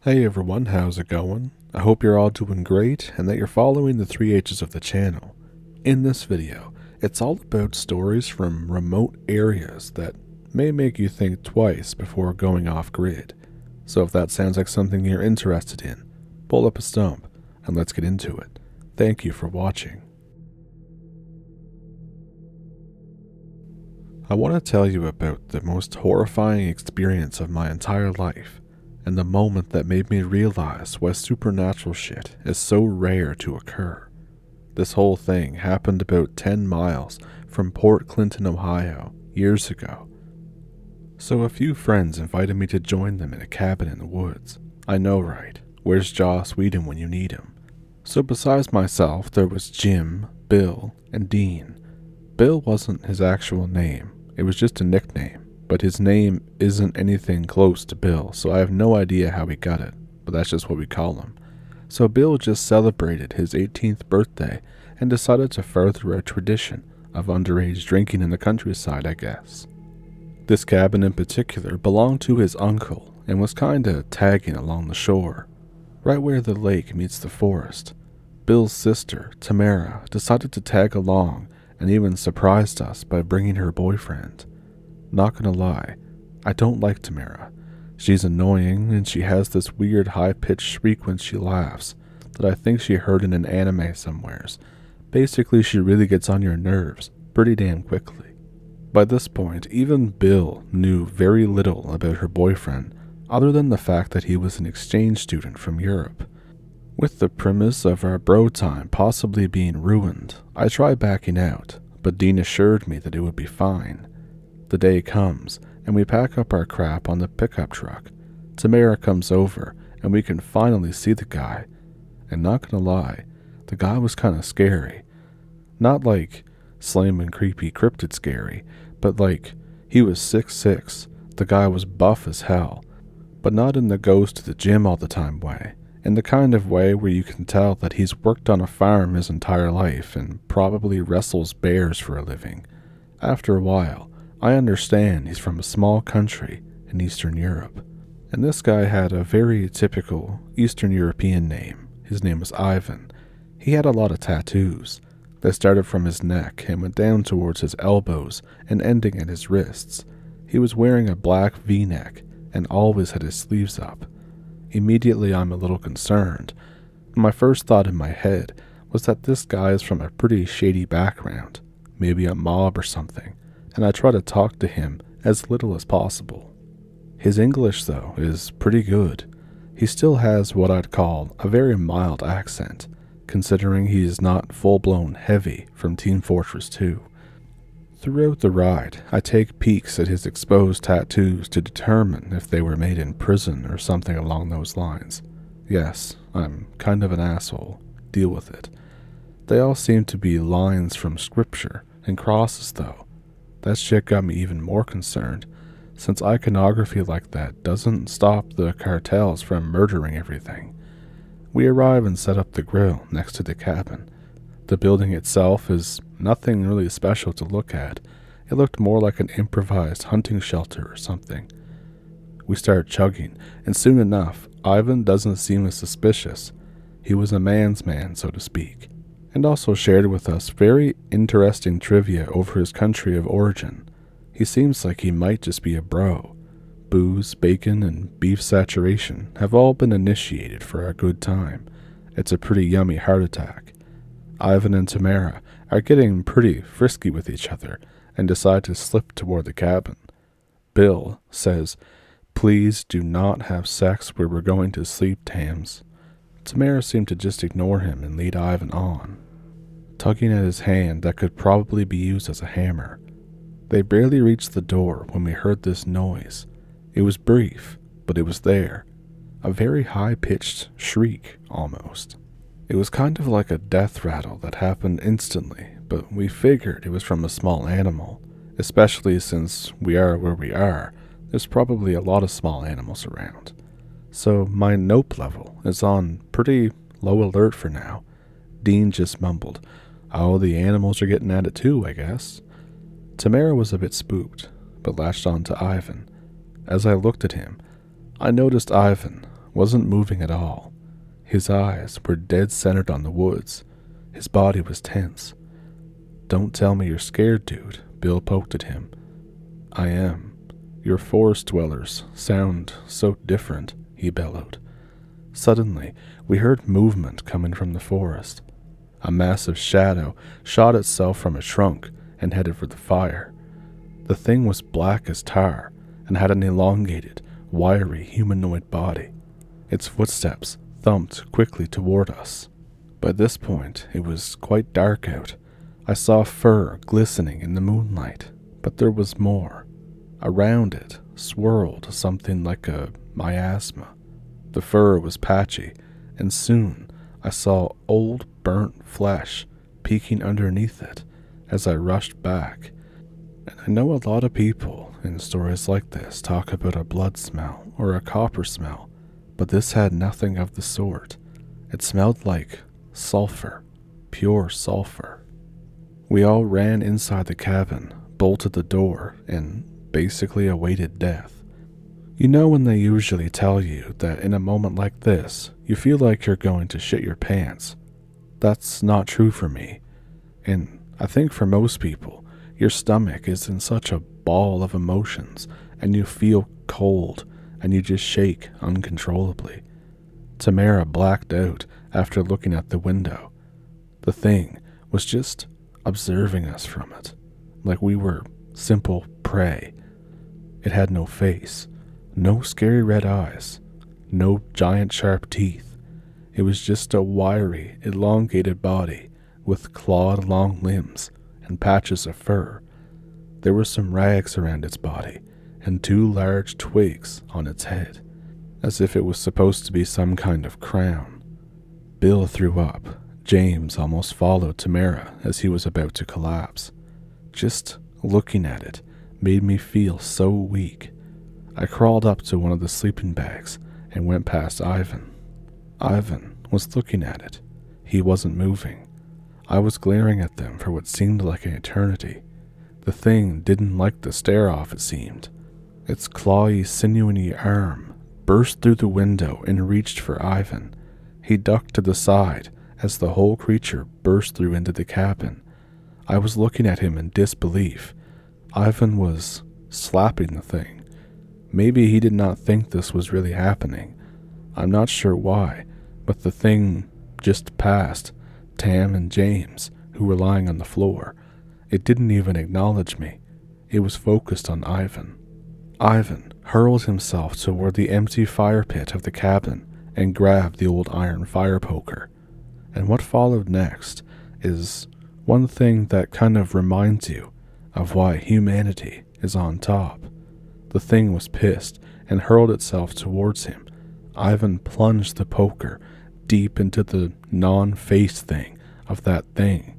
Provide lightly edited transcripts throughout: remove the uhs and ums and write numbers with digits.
Hey everyone, how's it going? I hope you're all doing great and that you're following the 3H's of the channel. In this video, it's all about stories from remote areas that may make you think twice before going off grid. So if that sounds like something you're interested in, pull up a stump and let's get into it. Thank you for watching. I want to tell you about the most horrifying experience of my entire life, and the moment that made me realize why supernatural shit is so rare to occur. This whole thing happened about 10 miles from Port Clinton, Ohio, years ago. So a few friends invited me to join them in a cabin in the woods. I know, right? Where's Joss Whedon when you need him? So besides myself, there was Jim, Bill, and Dean. Bill wasn't his actual name, it was just a nickname. But his name isn't anything close to Bill, so I have no idea how he got it, but that's just what we call him. So Bill just celebrated his 18th birthday and decided to further a tradition of underage drinking in the countryside, I guess. This cabin in particular belonged to his uncle and was kinda tagging along the shore, right where the lake meets the forest. Bill's sister, Tamara, decided to tag along and even surprised us by bringing her boyfriend. Not gonna lie, I don't like Tamara. She's annoying and she has this weird high-pitched shriek when she laughs that I think she heard in an anime somewheres. Basically, she really gets on your nerves pretty damn quickly. By this point, even Bill knew very little about her boyfriend other than the fact that he was an exchange student from Europe. With the premise of our bro time possibly being ruined, I try backing out, but Dean assured me that it would be fine. The day comes, and we pack up our crap on the pickup truck. Tamara comes over, and we can finally see the guy. And not gonna lie, the guy was kinda scary. Not like slim and creepy cryptid scary, but like he was 6'6", the guy was buff as hell. But not in the goes to the gym all the time way, in the kind of way where you can tell that he's worked on a farm his entire life and probably wrestles bears for a living. After a while, I understand he's from a small country in Eastern Europe, and this guy had a very typical Eastern European name. His name was Ivan. He had a lot of tattoos. They started from his neck and went down towards his elbows and ending at his wrists. He was wearing a black V-neck and always had his sleeves up. Immediately I'm a little concerned. My first thought in my head was that this guy is from a pretty shady background, maybe a mob or something, and I try to talk to him as little as possible. His English, though, is pretty good. He still has what I'd call a very mild accent, considering he is not full-blown heavy from Team Fortress 2. Throughout the ride, I take peeks at his exposed tattoos to determine if they were made in prison or something along those lines. Yes, I'm kind of an asshole. Deal with it. They all seem to be lines from scripture and crosses, though. That shit got me even more concerned, since iconography like that doesn't stop the cartels from murdering everything. We arrive and set up the grill next to the cabin. The building itself is nothing really special to look at. It looked more like an improvised hunting shelter or something. We start chugging, and soon enough, Ivan doesn't seem as suspicious. He was a man's man, so to speak, and also shared with us very interesting trivia over his country of origin. He seems like he might just be a bro. Booze, bacon, and beef saturation have all been initiated for our good time. It's a pretty yummy heart attack. Ivan and Tamara are getting pretty frisky with each other and decide to slip toward the cabin. Bill says, "Please do not have sex where we're going to sleep, Tams." Tamara seemed to just ignore him and lead Ivan on, tugging at his hand that could probably be used as a hammer. They barely reached the door when we heard this noise. It was brief, but it was there. A very high-pitched shriek, almost. It was kind of like a death rattle that happened instantly, but we figured it was from a small animal, especially since we are where we are. There's probably a lot of small animals around. So my nope level is on pretty low alert for now. Dean just mumbled, "Oh, the animals are getting at it too, I guess." Tamara was a bit spooked, but latched on to Ivan. As I looked at him, I noticed Ivan wasn't moving at all. His eyes were dead centered on the woods. His body was tense. "Don't tell me you're scared, dude," Bill poked at him. "I am. Your forest dwellers sound so different," he bellowed. Suddenly, we heard movement coming from the forest. A massive shadow shot itself from a trunk and headed for the fire. The thing was black as tar and had an elongated, wiry humanoid body. Its footsteps thumped quickly toward us. By this point, it was quite dark out. I saw fur glistening in the moonlight, but there was more. Around it swirled something like a miasma. The fur was patchy, and soon I saw old burnt flesh peeking underneath it as I rushed back. And I know a lot of people in stories like this talk about a blood smell or a copper smell, but this had nothing of the sort. It smelled like sulfur, pure sulfur. We all ran inside the cabin, bolted the door, and basically awaited death. You know when they usually tell you that in a moment like this, you feel like you're going to shit your pants? That's not true for me. And I think for most people, your stomach is in such a ball of emotions, and you feel cold, and you just shake uncontrollably. Tamara blacked out after looking at the window. The thing was just observing us from it, like we were simple prey. It had no face, no scary red eyes, no giant sharp teeth. It was just a wiry, elongated body with clawed long limbs and patches of fur. There were some rags around its body and 2 large twigs on its head, as if it was supposed to be some kind of crown. Bill threw up. James almost followed Tamara as he was about to collapse. Just looking at it made me feel so weak. I crawled up to one of the sleeping bags and went past Ivan. Ivan was looking at it. He wasn't moving. I was glaring at them for what seemed like an eternity. The thing didn't like the stare-off, it seemed. Its clawy, sinewy arm burst through the window and reached for Ivan. He ducked to the side as the whole creature burst through into the cabin. I was looking at him in disbelief. Ivan was slapping the thing. Maybe he did not think this was really happening. I'm not sure why, but the thing just passed Tam and James, who were lying on the floor. It didn't even acknowledge me. It was focused on Ivan. Ivan hurled himself toward the empty fire pit of the cabin and grabbed the old iron fire poker. And what followed next is one thing that kind of reminds you of why humanity is on top. The thing was pissed and hurled itself towards him. Ivan plunged the poker deep into the non-face thing of that thing.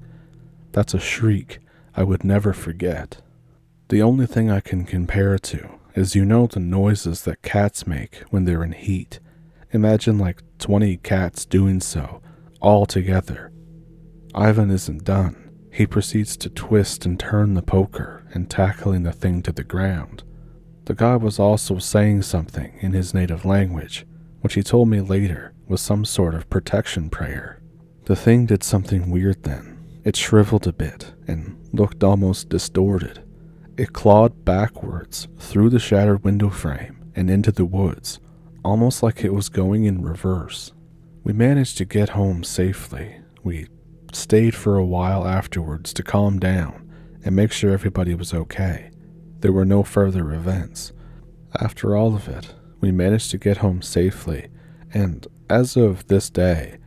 That's a shriek I would never forget. The only thing I can compare it to is the noises that cats make when they're in heat. Imagine like 20 cats doing so, all together. Ivan isn't done. He proceeds to twist and turn the poker and tackling the thing to the ground. The guy was also saying something in his native language, which he told me later was some sort of protection prayer. The thing did something weird then. It shriveled a bit and looked almost distorted. It clawed backwards through the shattered window frame and into the woods, almost like it was going in reverse. We managed to get home safely. We stayed for a while afterwards to calm down and make sure everybody was okay. There were no further events. After all of it, we managed to get home safely, and as of this day,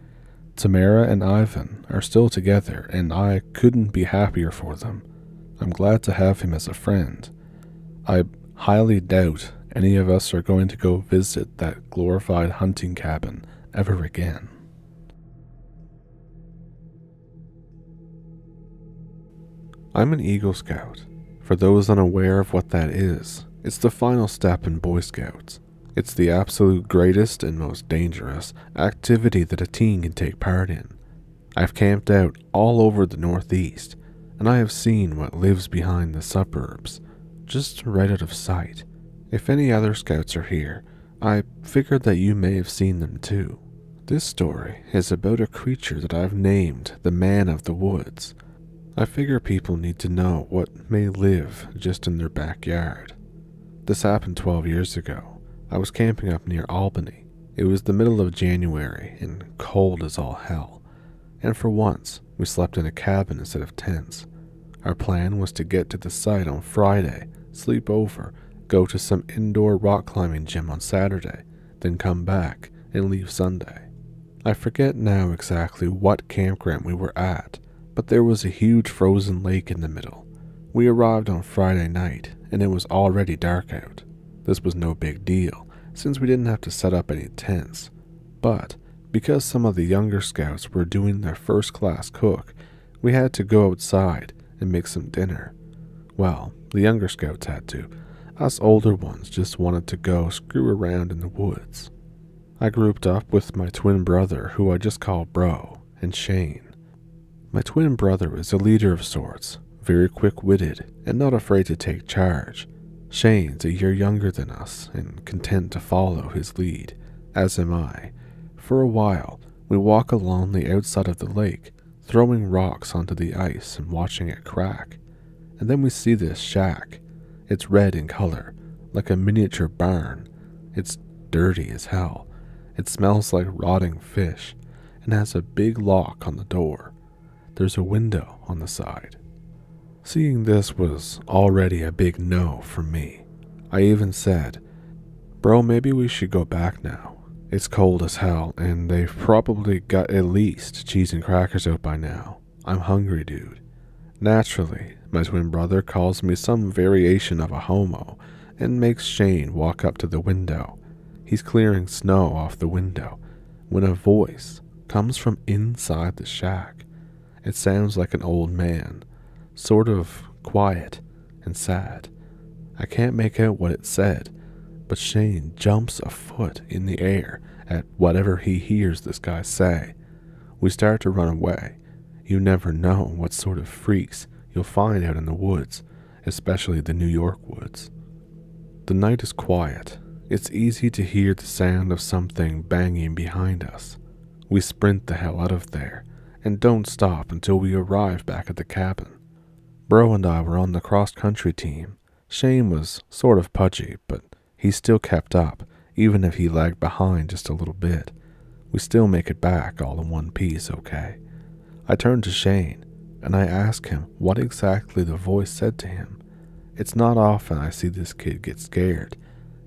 Tamara and Ivan are still together, and I couldn't be happier for them. I'm glad to have him as a friend. I highly doubt any of us are going to go visit that glorified hunting cabin ever again. I'm an Eagle Scout. For those unaware of what that is, it's the final step in Boy Scouts. It's the absolute greatest and most dangerous activity that a teen can take part in. I've camped out all over the Northeast, and I have seen what lives behind the suburbs, just right out of sight. If any other scouts are here, I figured that you may have seen them too. This story is about a creature that I've named the Man of the Woods. I figure people need to know what may live just in their backyard. This happened 12 years ago. I was camping up near Albany. It was the middle of January and cold as all hell. And for once, we slept in a cabin instead of tents. Our plan was to get to the site on Friday, sleep over, go to some indoor rock climbing gym on Saturday, then come back and leave Sunday. I forget now exactly what campground we were at, but there was a huge frozen lake in the middle. We arrived on Friday night, and it was already dark out. This was no big deal, since we didn't have to set up any tents. But because some of the younger scouts were doing their first class cook, we had to go outside and make some dinner. Well, the younger scouts had to. Us older ones just wanted to go screw around in the woods. I grouped up with my twin brother, who I just call Bro, and Shane. My twin brother is a leader of sorts, very quick-witted and not afraid to take charge. Shane's a year younger than us and content to follow his lead, as am I. For a while, we walk along the outside of the lake, throwing rocks onto the ice and watching it crack. And then we see this shack. It's red in color, like a miniature barn. It's dirty as hell. It smells like rotting fish and has a big lock on the door. There's a window on the side. Seeing this was already a big no for me. I even said, "Bro, maybe we should go back now. It's cold as hell and they've probably got at least cheese and crackers out by now. I'm hungry, dude." Naturally, my twin brother calls me some variation of a homo and makes Shane walk up to the window. He's clearing snow off the window when a voice comes from inside the shack. It sounds like an old man, sort of quiet and sad. I can't make out what it said, but Shane jumps a foot in the air at whatever he hears this guy say. We start to run away. You never know what sort of freaks you'll find out in the woods, especially the New York woods. The night is quiet. It's easy to hear the sound of something banging behind us. We sprint the hell out of there and don't stop until we arrive back at the cabin. Bro and I were on the cross-country team. Shane was sort of pudgy, but he still kept up, even if he lagged behind just a little bit. We still make it back all in one piece, okay? I turn to Shane, and I ask him what exactly the voice said to him. It's not often I see this kid get scared.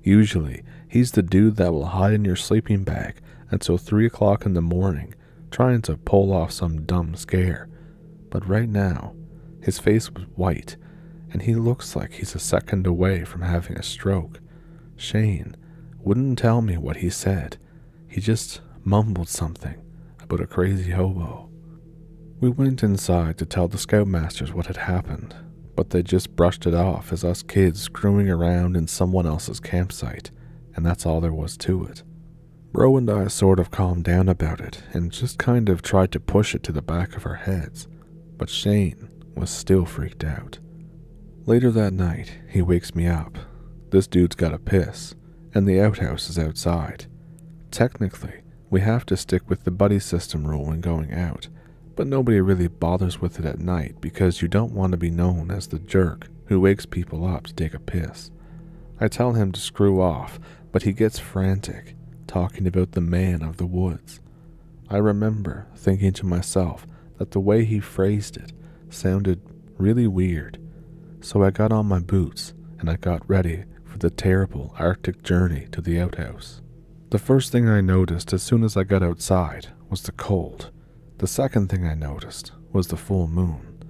Usually, he's the dude that will hide in your sleeping bag until 3 o'clock in the morning, trying to pull off some dumb scare. But right now, his face was white, and he looks like he's a second away from having a stroke. Shane wouldn't tell me what he said. He just mumbled something about a crazy hobo. We went inside to tell the scoutmasters what had happened, but they just brushed it off as us kids screwing around in someone else's campsite, and that's all there was to it. Bro and I sort of calmed down about it and just kind of tried to push it to the back of our heads, but Shane was still freaked out. Later that night, he wakes me up. This dude's got a piss, and the outhouse is outside. Technically, we have to stick with the buddy system rule when going out, but nobody really bothers with it at night because you don't want to be known as the jerk who wakes people up to take a piss. I tell him to screw off, but he gets frantic, talking about the man of the woods. I remember thinking to myself that the way he phrased it sounded really weird, so I got on my boots and I got ready for the terrible Arctic journey to the outhouse. The first thing I noticed as soon as I got outside was the cold. The second thing I noticed was the full moon.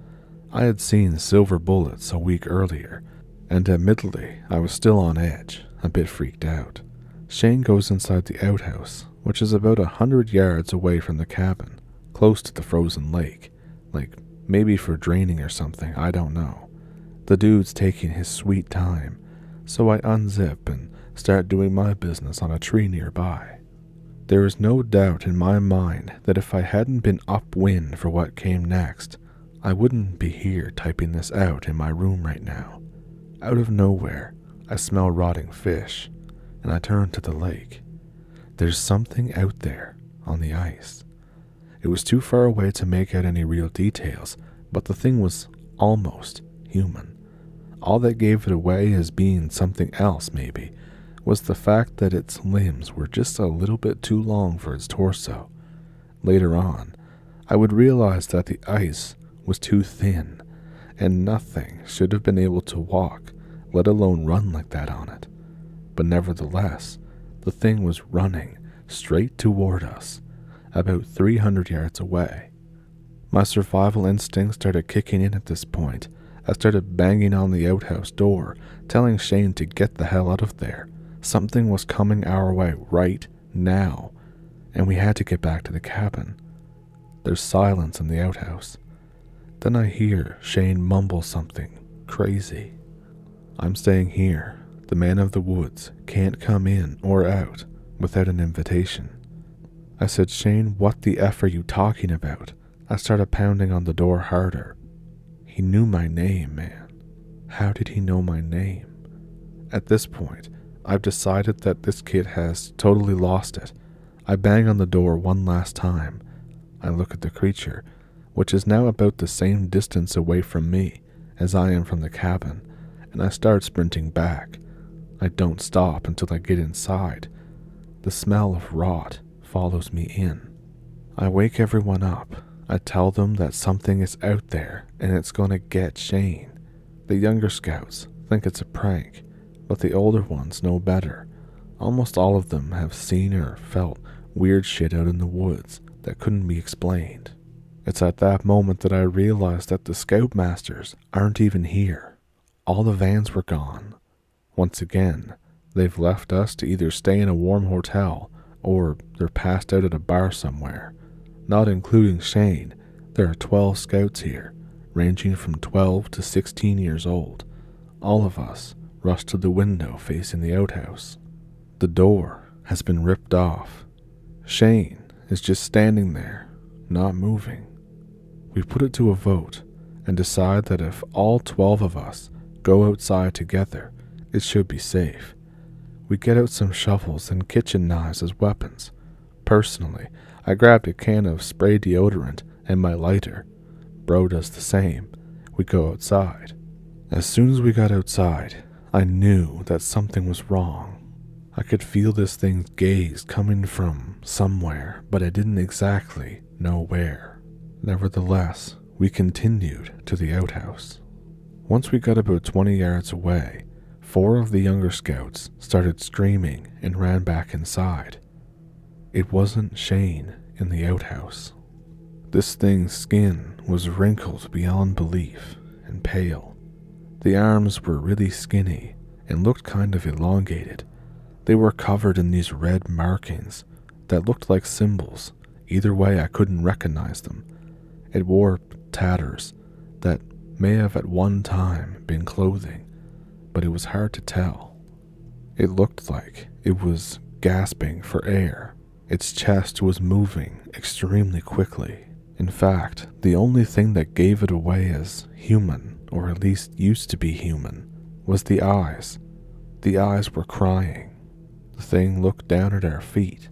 I had seen silver bullets a week earlier, and admittedly, I was still on edge, a bit freaked out. Shane goes inside the outhouse, which is about 100 yards away from the cabin, close to the frozen lake, like maybe for draining or something, I don't know. The dude's taking his sweet time, so I unzip and start doing my business on a tree nearby. There is no doubt in my mind that if I hadn't been upwind for what came next, I wouldn't be here typing this out in my room right now. Out of nowhere, I smell rotting fish. and I turned to the lake. There's something out there on the ice. It was too far away to make out any real details, but the thing was almost human. All that gave it away as being something else, maybe, was the fact that its limbs were just a little bit too long for its torso. Later on, I would realize that the ice was too thin, and nothing should have been able to walk, let alone run like that on it. But nevertheless, the thing was running straight toward us, about 300 yards away. My survival instinct started kicking in at this point. I started banging on the outhouse door, telling Shane to get the hell out of there. Something was coming our way right now, and we had to get back to the cabin. There's silence in the outhouse. Then I hear Shane mumble something crazy. I'm staying here. The man of the woods can't come in or out without an invitation. I said, Shane, what the F are you talking about? I started pounding on the door harder. He knew my name, man. How did he know my name? At this point, I've decided that this kid has totally lost it. I bang on the door one last time. I look at the creature, which is now about the same distance away from me as I am from the cabin, and I start sprinting back. I don't stop until I get inside. The smell of rot follows me in. I wake everyone up. I tell them that something is out there and it's gonna get Shane. The younger scouts think it's a prank, but the older ones know better. Almost all of them have seen or felt weird shit out in the woods that couldn't be explained. It's at that moment that I realize that the scoutmasters aren't even here. All the vans were gone. Once again, they've left us to either stay in a warm hotel or they're passed out at a bar somewhere. Not including Shane, there are 12 scouts here, ranging from 12 to 16 years old. All of us rushed to the window facing the outhouse. The door has been ripped off. Shane is just standing there, not moving. We put it to a vote and decide that if all 12 of us go outside together, it should be safe. We get out some shovels and kitchen knives as weapons. Personally, I grabbed a can of spray deodorant and my lighter. Bro does the same. We go outside. As soon as we got outside, I knew that something was wrong. I could feel this thing's gaze coming from somewhere, but I didn't exactly know where. Nevertheless, we continued to the outhouse. Once we got about 20 yards away, 4 of the younger scouts started screaming and ran back inside. It wasn't Shane in the outhouse. This thing's skin was wrinkled beyond belief and pale. The arms were really skinny and looked kind of elongated. They were covered in these red markings that looked like symbols. Either way, I couldn't recognize them. It wore tatters that may have at one time been clothing, but it was hard to tell. It looked like it was gasping for air. Its chest was moving extremely quickly. In fact, the only thing that gave it away as human, or at least used to be human, was the eyes. The eyes were crying. The thing looked down at our feet,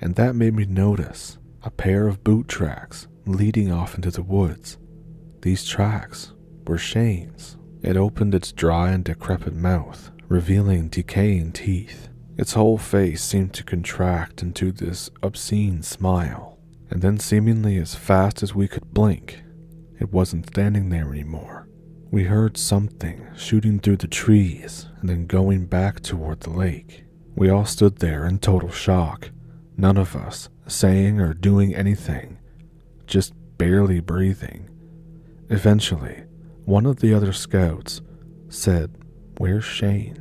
and that made me notice a pair of boot tracks leading off into the woods. These tracks were Shane's. It opened its dry and decrepit mouth, revealing decaying teeth. Its whole face seemed to contract into this obscene smile, and then seemingly as fast as we could blink, it wasn't standing there anymore. We heard something shooting through the trees and then going back toward the lake. We all stood there in total shock, none of us saying or doing anything, just barely breathing. Eventually, one of the other scouts said, "Where's Shane?"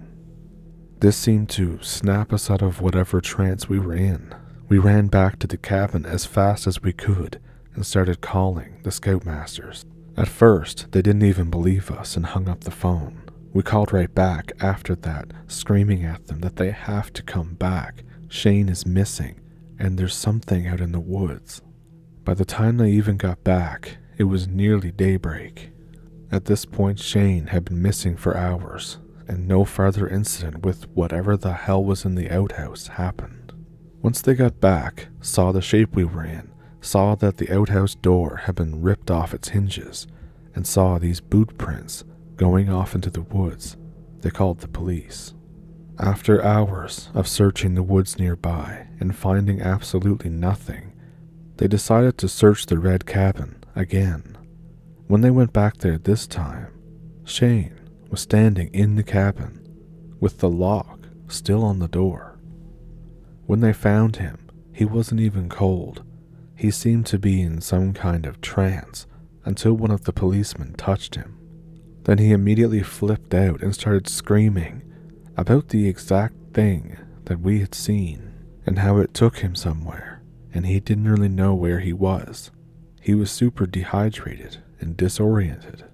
This seemed to snap us out of whatever trance we were in. We ran back to the cabin as fast as we could and started calling the scoutmasters. At first, they didn't even believe us and hung up the phone. We called right back after that, screaming at them that they have to come back. Shane is missing, and there's something out in the woods. By the time they even got back, it was nearly daybreak. At this point, Shane had been missing for hours, and no further incident with whatever the hell was in the outhouse happened. Once they got back, saw the shape we were in, saw that the outhouse door had been ripped off its hinges, and saw these boot prints going off into the woods, they called the police. After hours of searching the woods nearby and finding absolutely nothing, they decided to search the red cabin again. When they went back there this time, Shane was standing in the cabin with the lock still on the door. When they found him, he wasn't even cold. He seemed to be in some kind of trance until one of the policemen touched him. Then he immediately flipped out and started screaming about the exact thing that we had seen and how it took him somewhere, and he didn't really know where he was. He was super dehydrated and disoriented.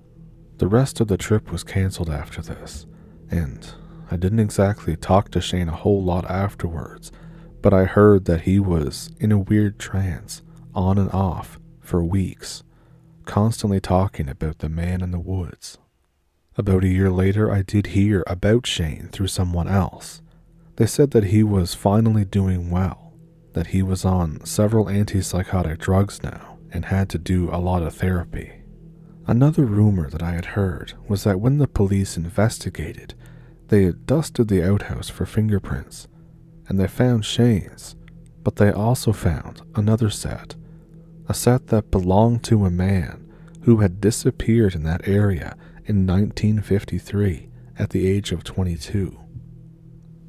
The rest of the trip was cancelled after this, and I didn't exactly talk to Shane a whole lot afterwards, but I heard that he was in a weird trance, on and off, for weeks, constantly talking about the man in the woods. About a year later, I did hear about Shane through someone else. They said that he was finally doing well, that he was on several antipsychotic drugs now and had to do a lot of therapy. Another rumor that I had heard was that when the police investigated, they had dusted the outhouse for fingerprints, and they found Shane's, but they also found another set, a set that belonged to a man who had disappeared in that area in 1953 at the age of 22.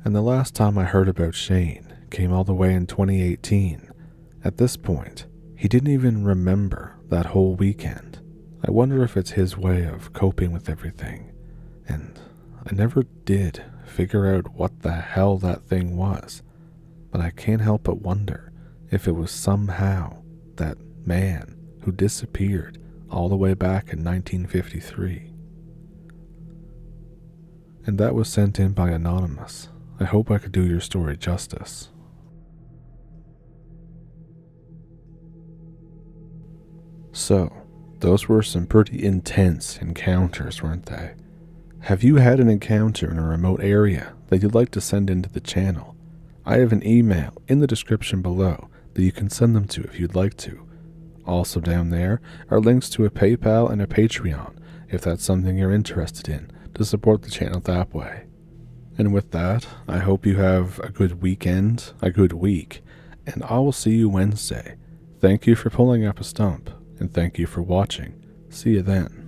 And the last time I heard about Shane came all the way in 2018. At this point, he didn't even remember that whole weekend. I wonder if it's his way of coping with everything, and I never did figure out what the hell that thing was, but I can't help but wonder if it was somehow that man who disappeared all the way back in 1953. And that was sent in by Anonymous. I hope I could do your story justice. So, those were some pretty intense encounters, weren't they? Have you had an encounter in a remote area that you'd like to send into the channel? I have an email in the description below that you can send them to if you'd like to. Also down there are links to a PayPal and a Patreon if that's something you're interested in, to support the channel that way. And with that, I hope you have a good weekend, a good week, and I will see you Wednesday. Thank you for pulling up a stump, and thank you for watching. See you then.